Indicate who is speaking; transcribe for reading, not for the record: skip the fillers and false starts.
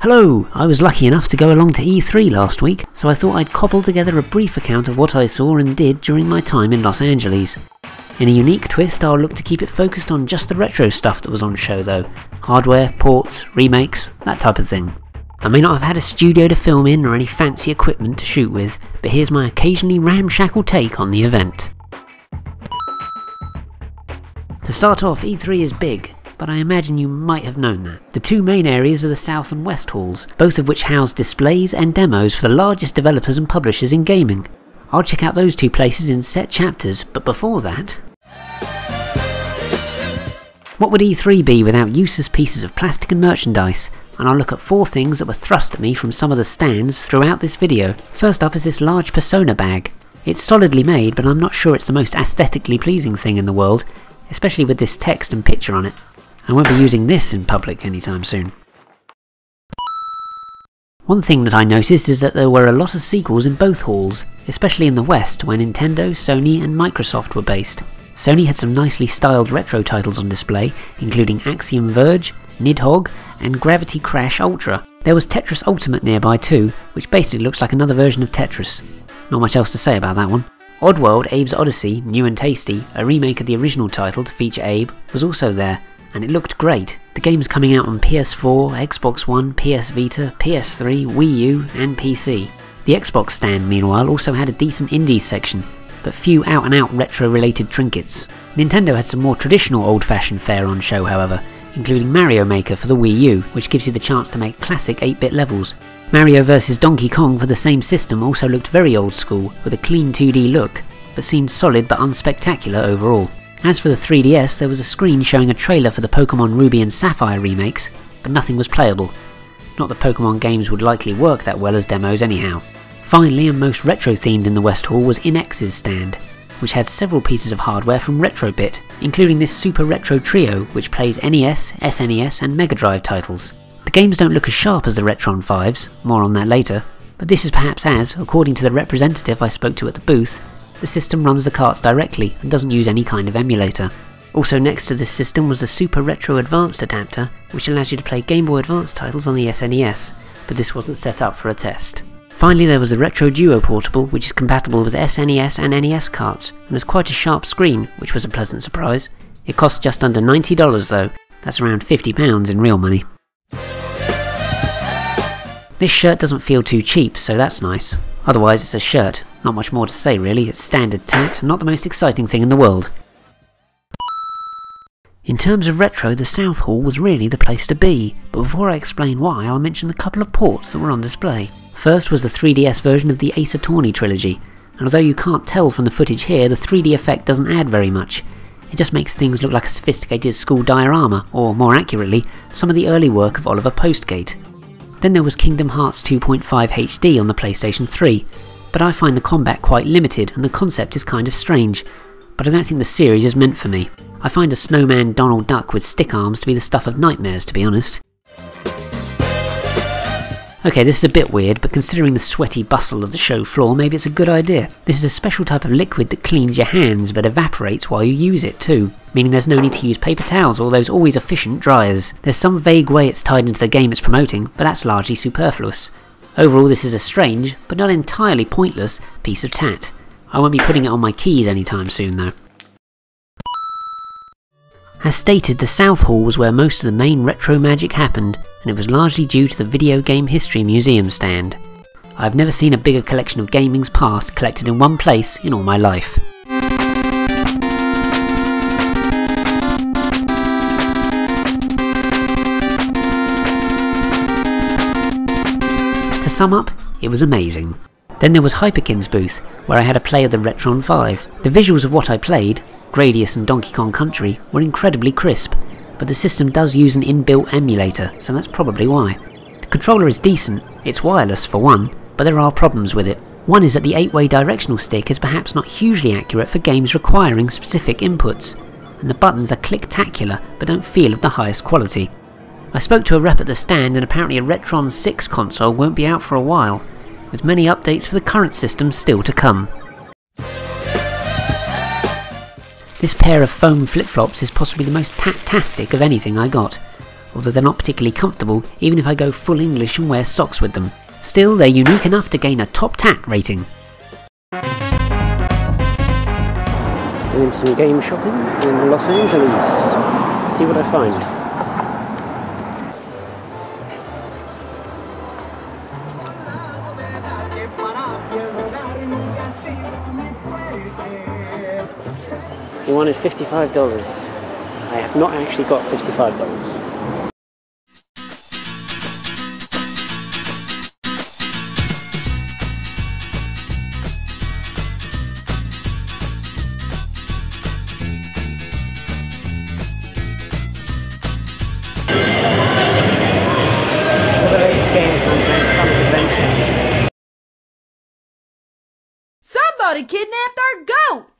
Speaker 1: Hello! I was lucky enough to go along to E3 last week, so I thought I'd cobble together a brief account of what I saw and did during my time in Los Angeles. In a unique twist, I'll look to keep it focused on just the retro stuff that was on show though. Hardware, ports, remakes, that type of thing. I may not have had a studio to film in or any fancy equipment to shoot with, but here's my occasionally ramshackle take on the event. To start off, E3 is big, but I imagine you might have known that. The two main areas are the South and West halls, both of which house displays and demos for the largest developers and publishers in gaming. I'll check out those two places in set chapters, but before that... What would E3 be without useless pieces of plastic and merchandise? And I'll look at 4 things that were thrust at me from some of the stands throughout this video. First up is this large Persona bag. It's solidly made, but I'm not sure it's the most aesthetically pleasing thing in the world, especially with this text and picture on it. I won't be using this in public anytime soon. One thing that I noticed is that there were a lot of sequels in both halls, especially in the West where Nintendo, Sony and Microsoft were based. Sony had some nicely styled retro titles on display, including Axiom Verge, Nidhogg and Gravity Crash Ultra. There was Tetris Ultimate nearby too, which basically looks like another version of Tetris. Not much else to say about that one. Oddworld Abe's Odyssey, New and Tasty, a remake of the original title to feature Abe, was also there, and it looked great. The game's coming out on PS4, Xbox One, PS Vita, PS3, Wii U and PC. The Xbox stand, meanwhile, also had a decent indies section, but few out-and-out retro-related trinkets. Nintendo had some more traditional old-fashioned fare on show, however, including Mario Maker for the Wii U, which gives you the chance to make classic 8-bit levels. Mario vs Donkey Kong for the same system also looked very old school, with a clean 2D look, but seemed solid but unspectacular overall. As for the 3DS, there was a screen showing a trailer for the Pokemon Ruby and Sapphire remakes, but nothing was playable. Not that Pokemon games would likely work that well as demos anyhow. Finally, and most retro-themed in the West Hall was InX's stand, which had several pieces of hardware from Retrobit, including this Super Retro Trio, which plays NES, SNES and Mega Drive titles. The games don't look as sharp as the RetroN 5s, more on that later, but this is perhaps as, according to the representative I spoke to at the booth, the system runs the carts directly and doesn't use any kind of emulator. Also next to this system was the Super Retro Advanced adapter, which allows you to play Game Boy Advance titles on the SNES, but this wasn't set up for a test. Finally there was the Retro Duo Portable, which is compatible with SNES and NES carts, and has quite a sharp screen, which was a pleasant surprise. It costs just under $90 though, that's around £50 in real money. This shirt doesn't feel too cheap, so that's nice. Otherwise it's a shirt, not much more to say really, it's standard tat and not the most exciting thing in the world. In terms of retro, the South Hall was really the place to be, but before I explain why, I'll mention a couple of ports that were on display. First was the 3DS version of the Ace Attorney trilogy, and although you can't tell from the footage here, the 3D effect doesn't add very much. It just makes things look like a sophisticated school diorama, or more accurately, some of the early work of Oliver Postgate. Then there was Kingdom Hearts 2.5 HD on the PlayStation 3, but I find the combat quite limited and the concept is kind of strange, but I don't think the series is meant for me. I find a snowman Donald Duck with stick arms to be the stuff of nightmares, to be honest. Okay, this is a bit weird, but considering the sweaty bustle of the show floor, maybe it's a good idea. This is a special type of liquid that cleans your hands but evaporates while you use it too, meaning there's no need to use paper towels or those always efficient dryers. There's some vague way it's tied into the game it's promoting, but that's largely superfluous. Overall this is a strange, but not entirely pointless, piece of tat. I won't be putting it on my keys anytime soon though. As stated, the South Hall was where most of the main retro magic happened, and it was largely due to the Video Game History Museum stand. I've never seen a bigger collection of gaming's past collected in one place in all my life. To sum up, it was amazing. Then there was Hyperkin's booth, where I had a play of the RetroN 5. The visuals of what I played, Gradius and Donkey Kong Country, were incredibly crisp, but the system does use an inbuilt emulator, so that's probably why. The controller is decent, it's wireless for one, but there are problems with it. One is that the 8-way directional stick is perhaps not hugely accurate for games requiring specific inputs, and the buttons are click-tacular but don't feel of the highest quality. I spoke to a rep at the stand and apparently a RetroN 6 console won't be out for a while, with many updates for the current system still to come. This pair of foam flip-flops is possibly the most tat-tastic of anything I got. although they're not particularly comfortable even if I go full English and wear socks with them. Still, they're unique enough to gain a top tat rating. Doing some game shopping in Los Angeles. See what I find. He wanted $55. I have not actually got $55.
Speaker 2: Somebody kidnapped our goat!